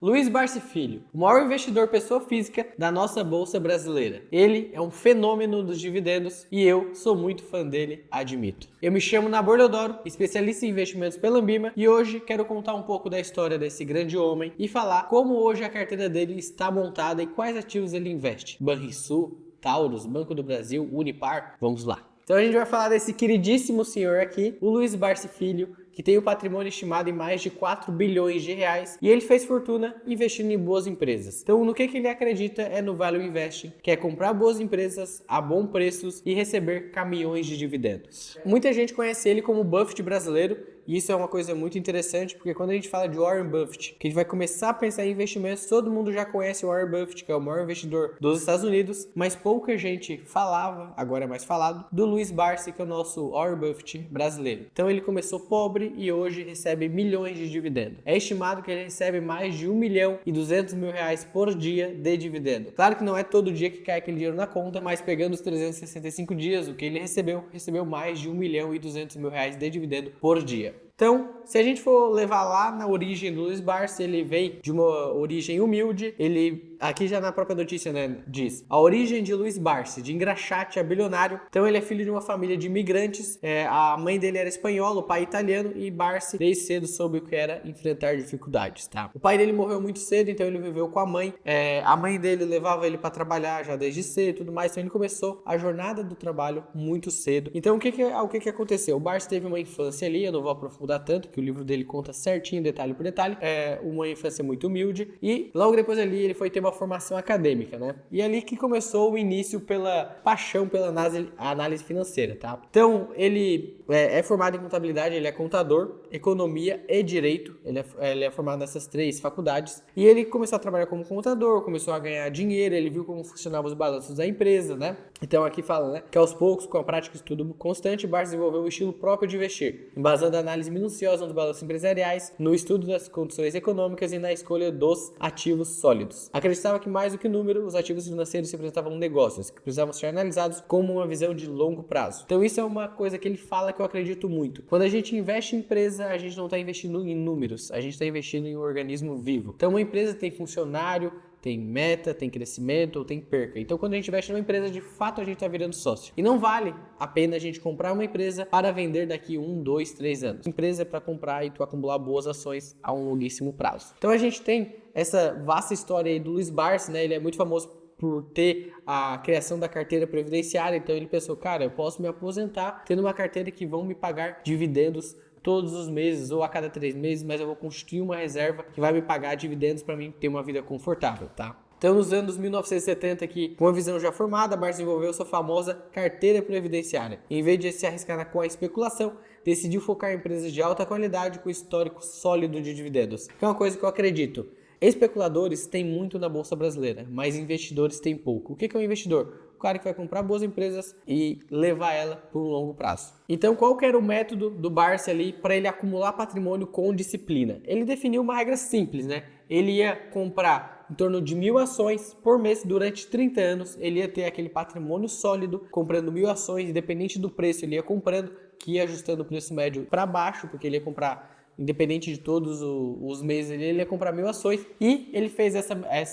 Luiz Barsi Filho, o maior investidor pessoa física da nossa bolsa brasileira. Ele é um fenômeno dos dividendos e eu sou muito fã dele, admito. Eu me chamo Nabor Deodoro, especialista em investimentos pela Ambima, e hoje quero contar um pouco da história desse grande homem e falar como hoje a carteira dele está montada e quais ativos ele investe. Banrisul, Taurus, Banco do Brasil, Unipar, vamos lá. Então a gente vai falar desse queridíssimo senhor aqui, o Luiz Barsi Filho, que tem o patrimônio estimado em mais de 4 bilhões de reais e ele fez fortuna investindo em boas empresas. Então no que ele acredita é no Value Investing, que é comprar boas empresas a bons preços e receber caminhões de dividendos. Muita gente conhece ele como o Buffett brasileiro, e isso é uma coisa muito interessante, porque quando a gente fala de Warren Buffett, que a gente vai começar a pensar em investimentos, todo mundo já conhece o Warren Buffett, que é o maior investidor dos Estados Unidos, mas pouca gente falava, agora é mais falado, do Luiz Barsi, que é o nosso Warren Buffett brasileiro. Então ele começou pobre e hoje recebe milhões de dividendos. É estimado que ele recebe mais de 1.200.000 reais por dia de dividendo. Claro que não é todo dia que cai aquele dinheiro na conta, mas pegando os 365 dias, o que ele recebeu mais de 1.200.000 reais de dividendo por dia. Então, se a gente for levar lá na origem do Luiz Barsi, ele vem de uma origem humilde, ele, aqui já na própria notícia, né, diz, a origem de Luiz Barsi, de engraxate a bilionário. Então ele é filho de uma família de imigrantes, a mãe dele era espanhola, o pai italiano, e Barsi desde cedo soube o que era enfrentar dificuldades, tá? O pai dele morreu muito cedo, então ele viveu com a mãe dele levava ele para trabalhar já desde cedo e tudo mais, então ele começou a jornada do trabalho muito cedo. Então o que aconteceu? O Barsi teve uma infância ali, eu não vou aprofundar tanto, que o livro dele conta certinho, detalhe por detalhe, uma infância muito humilde, e logo depois ali ele foi ter uma formação acadêmica, né? E ali que começou o início pela paixão pela análise financeira, tá? Então, ele é formado em contabilidade, ele é contador, economia e direito, ele é formado nessas três faculdades, e ele começou a trabalhar como contador, começou a ganhar dinheiro, ele viu como funcionavam os balanços da empresa, né? Então aqui fala, né, que aos poucos, com a prática e estudo constante, Barsi desenvolveu um estilo próprio de investir, embasando a análise minuciosa dos balanços empresariais, no estudo das condições econômicas e na escolha dos ativos sólidos. Acreditava que mais do que número, os ativos financeiros representavam negócios, que precisavam ser analisados como uma visão de longo prazo. Então isso é uma coisa que ele fala que eu acredito muito. Quando a gente investe em empresa, a gente não está investindo em números, a gente está investindo em um organismo vivo. Então uma empresa tem funcionário, tem meta, tem crescimento ou tem perca. Então quando a gente investe numa empresa, de fato a gente está virando sócio. E não vale a pena a gente comprar uma empresa para vender daqui 1, 2, 3 anos. A empresa é para comprar e tu acumular boas ações a um longuíssimo prazo. Então a gente tem essa vasta história aí do Luiz Barsi, né? Ele é muito famoso por ter a criação da carteira previdenciária. Então ele pensou, cara, eu posso me aposentar tendo uma carteira que vão me pagar dividendos todos os meses ou a cada 3 meses, mas eu vou constituir uma reserva que vai me pagar dividendos para mim ter uma vida confortável, tá? Então, nos anos 1970, aqui, com a visão já formada, Barsi desenvolveu sua famosa carteira previdenciária. Em vez de se arriscar com a especulação, decidiu focar em empresas de alta qualidade com histórico sólido de dividendos. Que é uma coisa que eu acredito. Especuladores têm muito na bolsa brasileira, mas investidores têm pouco. O que é um investidor? O cara que vai comprar boas empresas e levar ela por um longo prazo. Então, qual que era o método do Barsi ali para ele acumular patrimônio com disciplina? Ele definiu uma regra simples, né? Ele ia comprar em torno de 1.000 ações por mês durante 30 anos. Ele ia ter aquele patrimônio sólido, comprando 1.000 ações, independente do preço, ele ia comprando, que ia ajustando o preço médio para baixo, porque ele ia comprar independente de todos os meses, ele ia comprar 1.000 ações, e ele fez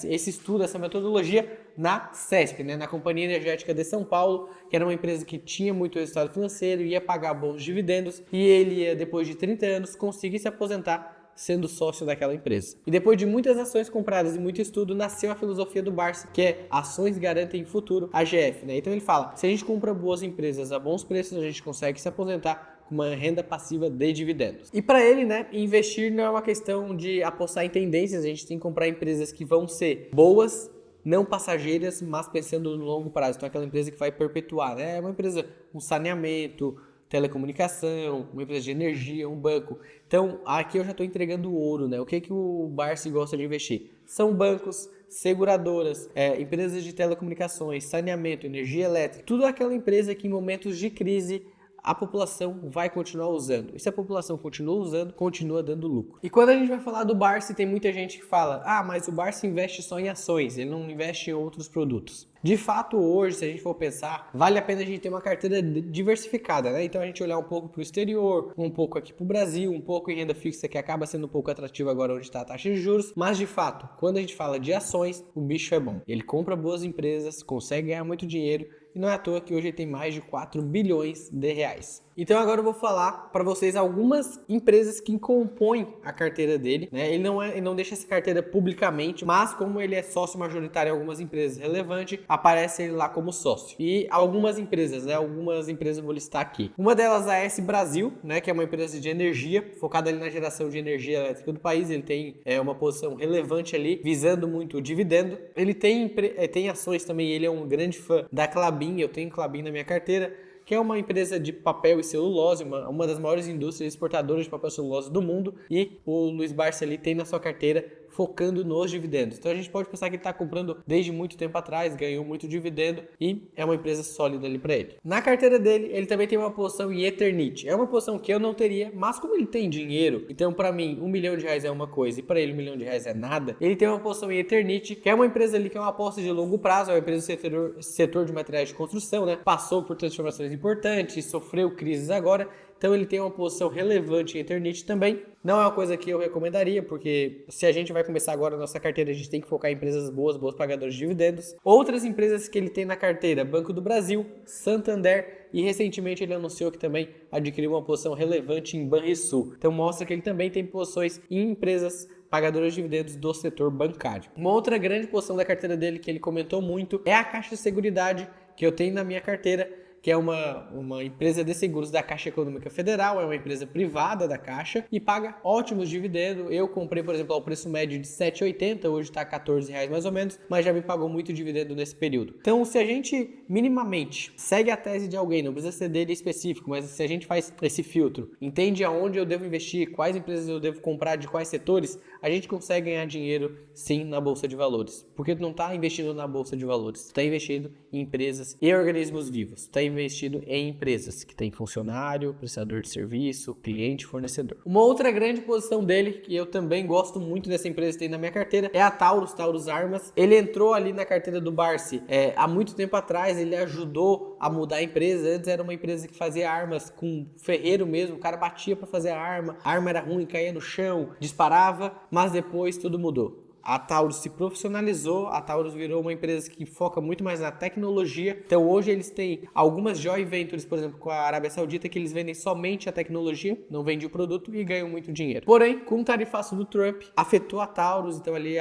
esse estudo, essa metodologia na CESP, né, na Companhia Energética de São Paulo, que era uma empresa que tinha muito resultado financeiro, ia pagar bons dividendos, e ele ia, depois de 30 anos, conseguir se aposentar sendo sócio daquela empresa. E depois de muitas ações compradas e muito estudo, nasceu a filosofia do Barsi, que é ações garantem futuro, AGF, né? Então ele fala, se a gente compra boas empresas a bons preços, a gente consegue se aposentar com uma renda passiva de dividendos. E para ele, né, investir não é uma questão de apostar em tendências, a gente tem que comprar empresas que vão ser boas, não passageiras, mas pensando no longo prazo. Então aquela empresa que vai perpetuar, né? É uma empresa com saneamento, telecomunicação, uma empresa de energia, um banco. Então aqui eu já estou entregando o ouro, né? O que o Barsi gosta de investir? São bancos, seguradoras, empresas de telecomunicações, saneamento, energia elétrica, tudo aquela empresa que em momentos de crise a população vai continuar usando. E se a população continua usando, continua dando lucro. E quando a gente vai falar do Barsi, tem muita gente que fala, mas o Barsi investe só em ações, ele não investe em outros produtos. De fato, hoje, se a gente for pensar, vale a pena a gente ter uma carteira diversificada, né? Então a gente olhar um pouco para o exterior, um pouco aqui para o Brasil, um pouco em renda fixa, que acaba sendo um pouco atrativo agora onde está a taxa de juros. Mas de fato, quando a gente fala de ações, o bicho é bom. Ele compra boas empresas, consegue ganhar muito dinheiro e não é à toa que hoje ele tem mais de 4 bilhões de reais. Então agora eu vou falar para vocês algumas empresas que compõem a carteira dele, né? Ele não deixa essa carteira publicamente, mas como ele é sócio majoritário em algumas empresas relevantes, aparece ele lá como sócio. E algumas empresas, né? Algumas empresas eu vou listar aqui. Uma delas é a S Brasil, né? Que é uma empresa de energia, focada ali na geração de energia elétrica do país. Ele tem uma posição relevante ali, visando muito o dividendo. Ele tem ações também, ele é um grande fã da Klabin, eu tenho Klabin na minha carteira, que é uma empresa de papel e celulose, uma das maiores indústrias exportadoras de papel e celulose do mundo, e o Luiz Barsi ali tem na sua carteira focando nos dividendos. Então a gente pode pensar que ele está comprando desde muito tempo atrás, ganhou muito dividendo e é uma empresa sólida ali para ele. Na carteira dele, ele também tem uma posição em Eternit. É uma posição que eu não teria, mas como ele tem dinheiro, então para mim R$1 milhão é uma coisa e para ele R$1 milhão é nada, ele tem uma posição em Eternit, que é uma empresa ali que é uma aposta de longo prazo, é uma empresa do setor de materiais de construção, né? Passou por transformações importantes, sofreu crises agora, então ele tem uma posição relevante em Eternit também. Não é uma coisa que eu recomendaria, porque se a gente vai começar agora a nossa carteira, a gente tem que focar em empresas boas pagadoras de dividendos. Outras empresas que ele tem na carteira, Banco do Brasil, Santander e recentemente ele anunciou que também adquiriu uma posição relevante em Banrisul. Então mostra que ele também tem posições em empresas pagadoras de dividendos do setor bancário. Uma outra grande posição da carteira dele que ele comentou muito é a Caixa de Seguridade, que eu tenho na minha carteira, que é uma empresa de seguros da Caixa Econômica Federal, é uma empresa privada da Caixa e paga ótimos dividendos. Eu comprei, por exemplo, ao preço médio de R$ 7,80, hoje está R$ 14 mais ou menos, mas já me pagou muito dividendo nesse período. Então, se a gente minimamente segue a tese de alguém, não precisa ser dele específico, mas se a gente faz esse filtro, entende aonde eu devo investir, quais empresas eu devo comprar, de quais setores, a gente consegue ganhar dinheiro sim na Bolsa de Valores. Porque tu não está investindo na Bolsa de Valores, tu está investindo em empresas e organismos vivos, tu está investido em empresas que tem funcionário, prestador de serviço, cliente, fornecedor. Uma outra grande posição dele, que eu também gosto muito dessa empresa que tem na minha carteira, é a Taurus Armas. Ele entrou ali na carteira do Barsi há muito tempo atrás, ele ajudou a mudar a empresa. Antes era uma empresa que fazia armas com ferreiro mesmo, o cara batia para fazer a arma era ruim, caía no chão, disparava, mas depois tudo mudou. A Taurus se profissionalizou, a Taurus virou uma empresa que foca muito mais na tecnologia. Então hoje eles têm algumas joint ventures, por exemplo, com a Arábia Saudita, que eles vendem somente a tecnologia, não vendem o produto e ganham muito dinheiro. Porém, com o tarifaço do Trump, afetou a Taurus, então ali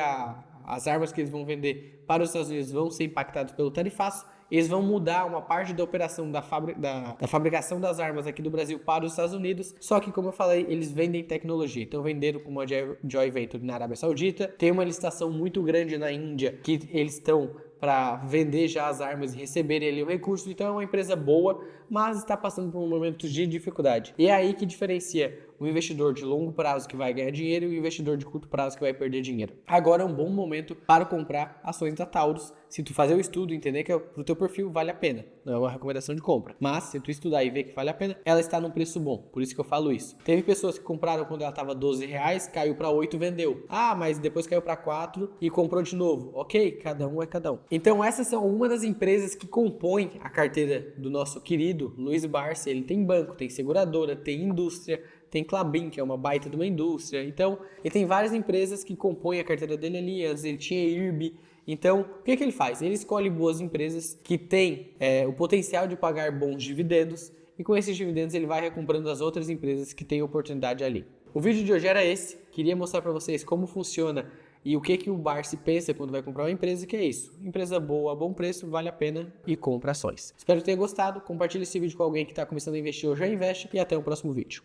as armas que eles vão vender para os Estados Unidos vão ser impactadas pelo tarifaço. Eles vão mudar uma parte da operação da fabricação das armas aqui do Brasil para os Estados Unidos, só que, como eu falei, eles vendem tecnologia. Então venderam com uma joint venture na Arábia Saudita, tem uma licitação muito grande na Índia, que eles estão para vender já as armas e receberem ali o recurso. Então é uma empresa boa, mas está passando por um momento de dificuldade. E é aí que diferencia o investidor de longo prazo que vai ganhar dinheiro e o investidor de curto prazo que vai perder dinheiro. Agora é um bom momento para comprar ações da Taurus. Se tu fazer o estudo e entender que pro teu perfil vale a pena, não é uma recomendação de compra. Mas se tu estudar e ver que vale a pena, ela está num preço bom. Por isso que eu falo isso. Teve pessoas que compraram quando ela estava R$12, caiu para 8, vendeu. Ah, mas depois caiu para 4 e comprou de novo. Ok, cada um é cada um. Então essas são algumas das empresas que compõem a carteira do nosso querido Luiz Barsi. Ele tem banco, tem seguradora, tem indústria, tem Klabin, que é uma baita de uma indústria. Então, ele tem várias empresas que compõem a carteira dele ali. Antes ele tinha IRB. Então, o que ele faz? Ele escolhe boas empresas que têm o potencial de pagar bons dividendos e com esses dividendos ele vai recomprando as outras empresas que têm oportunidade ali. O vídeo de hoje era esse. Queria mostrar para vocês como funciona e o que o Barsi pensa quando vai comprar uma empresa, que é isso. Empresa boa, a bom preço, vale a pena e compra ações. Espero que tenha gostado. Compartilhe esse vídeo com alguém que está começando a investir ou já investe e até o próximo vídeo.